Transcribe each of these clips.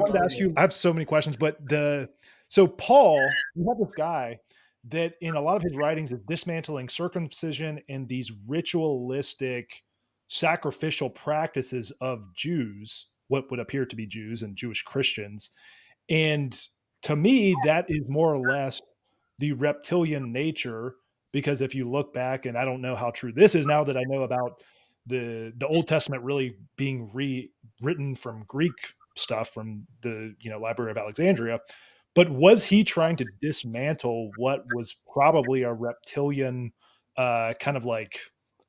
wanted to ask you, I have so many questions, but so Paul, you have this guy that in a lot of his writings is dismantling circumcision and these ritualistic sacrificial practices of Jews, what would appear to be Jews and Jewish Christians. And to me, that is more or less the reptilian nature, because if you look back, and I don't know how true this is now that I know about the Old Testament really being rewritten from Greek stuff from the Library of Alexandria, but was he trying to dismantle what was probably a reptilian kind of like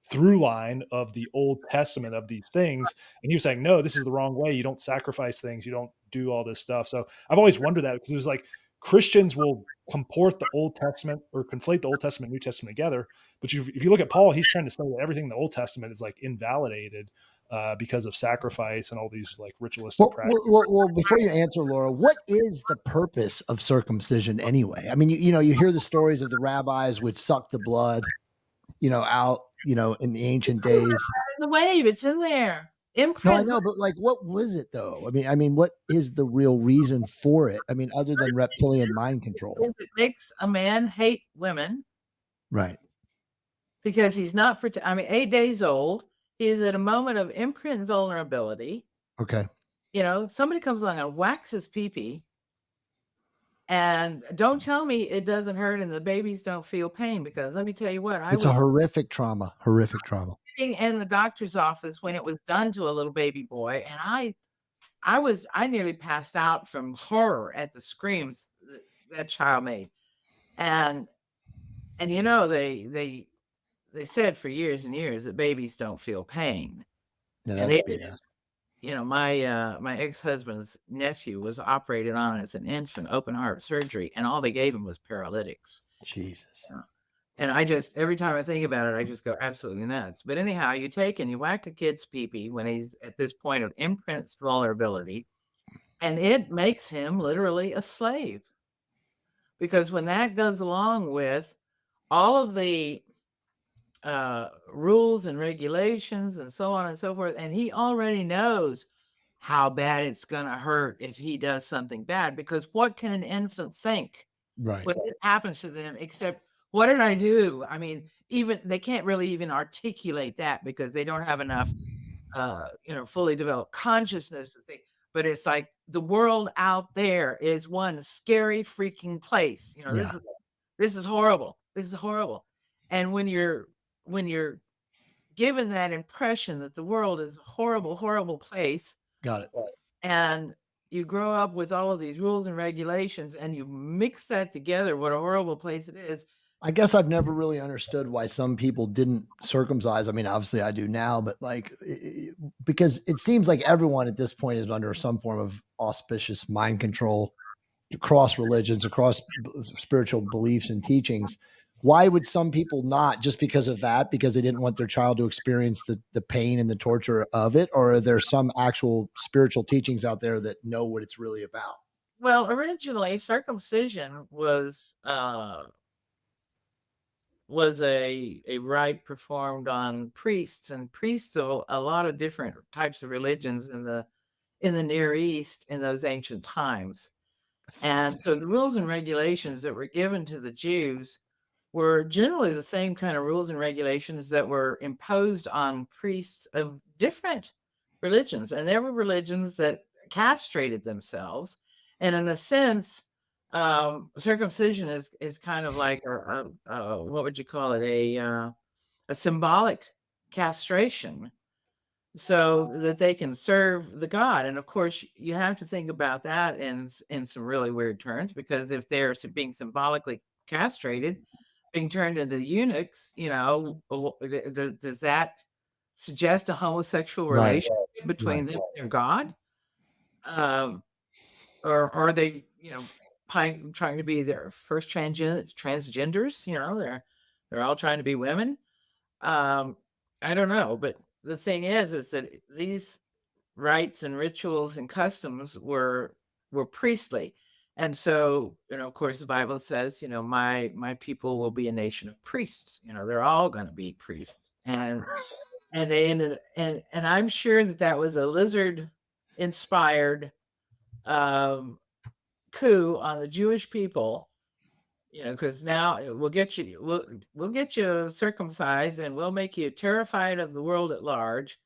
through line of the Old Testament of these things? And he was saying, no, this is the wrong way. You don't sacrifice things. You don't do all this stuff. So I've always wondered that, because it was like Christians will comport the Old Testament or conflate the Old Testament and New Testament together. But if you look at Paul, he's trying to say that everything in the Old Testament is like invalidated because of sacrifice and all these like ritualistic practices. Well, before you answer, Laura, what is the purpose of circumcision anyway? I mean, you hear the stories of the rabbis would suck the blood, out, in the ancient days. The wave, it's in there. Imprint. No, I know, but like, what was it though? I mean, what is the real reason for it? I mean, other than reptilian mind control. It makes a man hate women. Right. Because he's not 8 days old. He's at a moment of imprint vulnerability. Okay. Somebody comes along and whacks his pee-pee, and don't tell me it doesn't hurt and the babies don't feel pain, because let me tell you what, it's a horrific trauma. In the doctor's office when it was done to a little baby boy, and I nearly passed out from horror at the screams that child made. And they said for years and years that babies don't feel pain. Yeah, and they didn't. My ex-husband's nephew was operated on as an infant, open heart surgery, and all they gave him was paralytics. Jesus. And every time I think about it, I just go absolutely nuts. But anyhow, you take and you whack a kid's pee-pee when he's at this point of imprint vulnerability, and it makes him literally a slave. Because when that goes along with all of the rules and regulations and so on and so forth, and he already knows how bad it's going to hurt if he does something bad, because what can an infant think when it happens to them except, what did I do? I mean, even they can't really even articulate that, because they don't have enough fully developed consciousness to think. But it's like the world out there is one scary freaking place. This is horrible. This is horrible. And when you're given that impression that the world is a horrible, horrible place. Got it. And you grow up with all of these rules and regulations, and you mix that together, what a horrible place it is. I guess I've never really understood why some people didn't circumcise. I mean, obviously I do now, but because it seems like everyone at this point is under some form of auspicious mind control across religions, across spiritual beliefs and teachings. Why would some people not, just because of that, because they didn't want their child to experience the pain and the torture of it? Or are there some actual spiritual teachings out there that know what it's really about? Well, originally circumcision was a rite performed on priests, and priests of a lot of different types of religions in the Near East in those ancient times. And so the rules and regulations that were given to the Jews were generally the same kind of rules and regulations that were imposed on priests of different religions. And there were religions that castrated themselves. And in a sense, circumcision is kind of like, what would you call it? A symbolic castration, so that they can serve the God. And of course, you have to think about that in some really weird terms, because if they're being symbolically castrated, being turned into eunuchs, does that suggest a homosexual relationship between them and their God? Or are they, trying to be their first transgenders? They're all trying to be women. I don't know, but the thing is that these rites and rituals and customs were priestly. And so, of course, the Bible says, my people will be a nation of priests. They're all going to be priests. And they ended, and I'm sure that was a Lizard-inspired coup on the Jewish people, because now we'll get you circumcised, and we'll make you terrified of the world at large,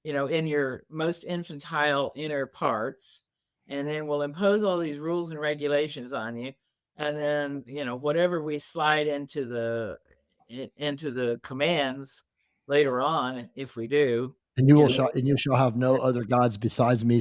in your most infantile inner parts, and then we'll impose all these rules and regulations on you, and then whatever we slide into the commands later on, if we do, And you shall have no other gods besides me.